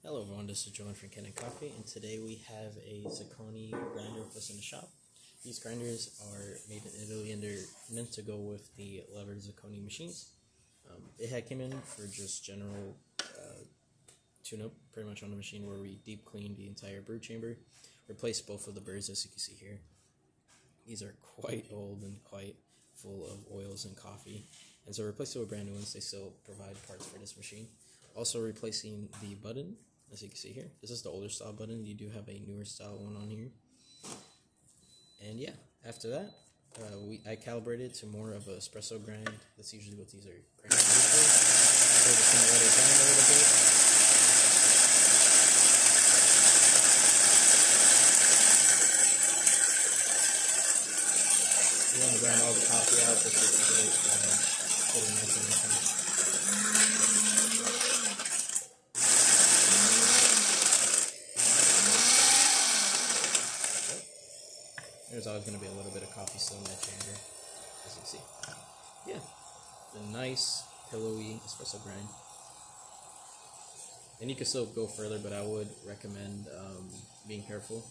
Hello everyone, this is Joan from Ken & Coffee, and today we have a Zaconni grinder with us in the shop. These grinders are made in Italy and they're meant to go with the lever Zaconni machines. It came in for just general tune-up pretty much on the machine, where we deep cleaned the entire brew chamber, replaced both of the burrs as you can see here. These are quite old and quite full of oils and coffee, and so replaced it with brand new ones. They still provide parts for this machine. Also replacing the button, as you can see here. This is the older style button. You do have a newer style one on here. And yeah, after that, I calibrated to more of an espresso grind. That's usually what these are grinded for. So just gonna let it grind a little bit. You want to grind all the coffee out just to get it pretty nice and intense. There's always going to be a little bit of coffee still in that chamber, as you can see. Yeah, a nice, pillowy espresso grind. And you can still go further, but I would recommend being careful,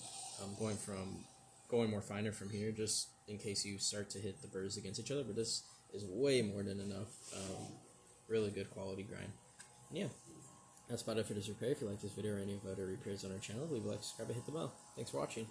going more finer from here, just in case you start to hit the burrs against each other. But this is way more than enough. Really good quality grind. And yeah, that's about it for this repair. If you like this video or any of the other repairs on our channel, leave a like, subscribe, and hit the bell. Thanks for watching.